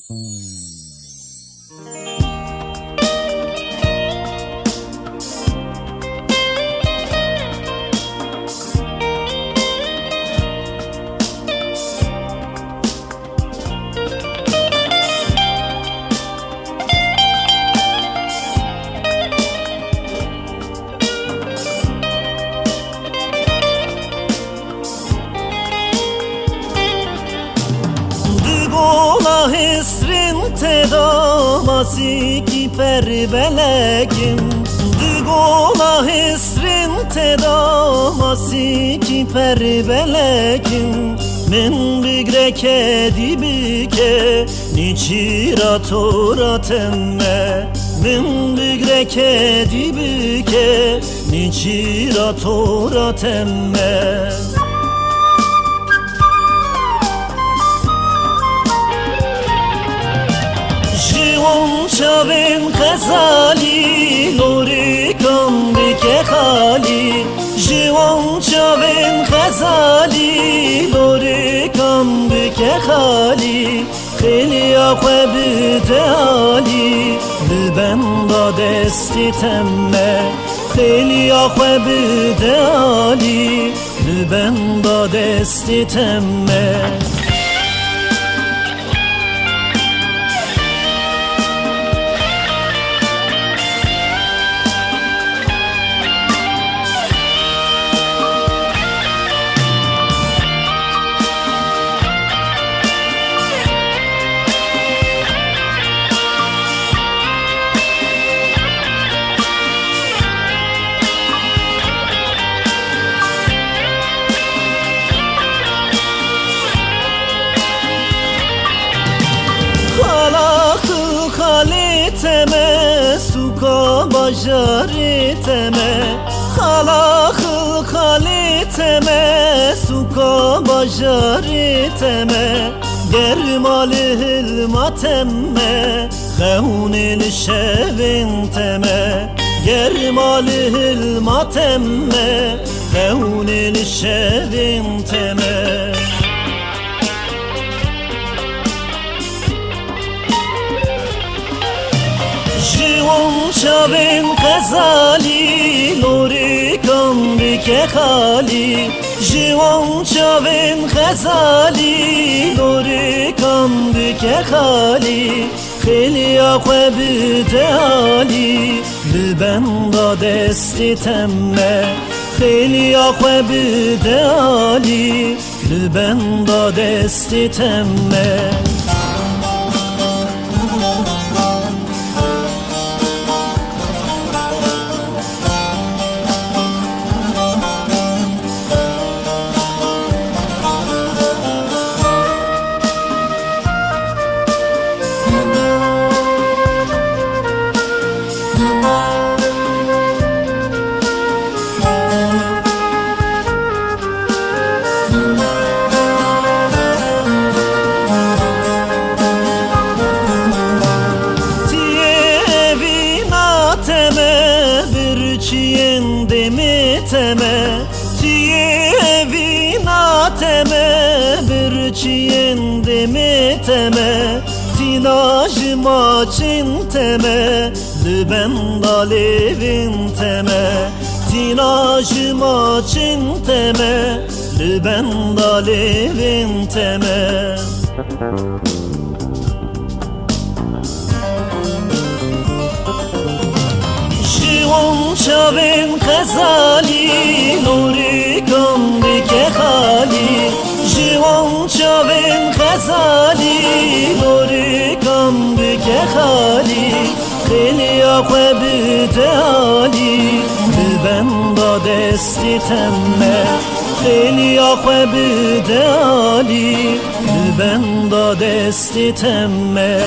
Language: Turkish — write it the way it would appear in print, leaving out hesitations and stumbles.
Ola hesrin tedamasi ki perbelekim Dügola hesrin tedamasi ki perbelekim Min bigreke dibike niçira temme Min bigreke dibike niçira temme شاوین غزالی لوری کن بکه خالی جوان شاوین غزالی لوری کن بکه خالی خیلی آخه بدالی لبن با دستی تمه خیلی آخه بدالی لبن با دستی تمه Teme suka bajari teme Khala khali teme suka bajari teme Germal hilma teme Khunil shevin teme Germal hilma teme Khunil shevin teme شاوین غزالی لوری کن بکه خالی جوان شاوین غزالی لوری کن بکه خالی خیلی آخه بدالی لبن با دستی تمه خیلی آخه بدالی لبن با دستی تمه teme tiye vina teme bir çiğende mi teme tinaj maçın teme lüben dalevin teme tinaj maçın teme lüben dalevin teme جوان شاوین غزالی لوری کن بکه خالی جوان شاوین غزالی لوری کن بکه خالی خیلی آخه بدالی لبن با دستی تمه خیلی آخه بدالی لبن با دستی تمه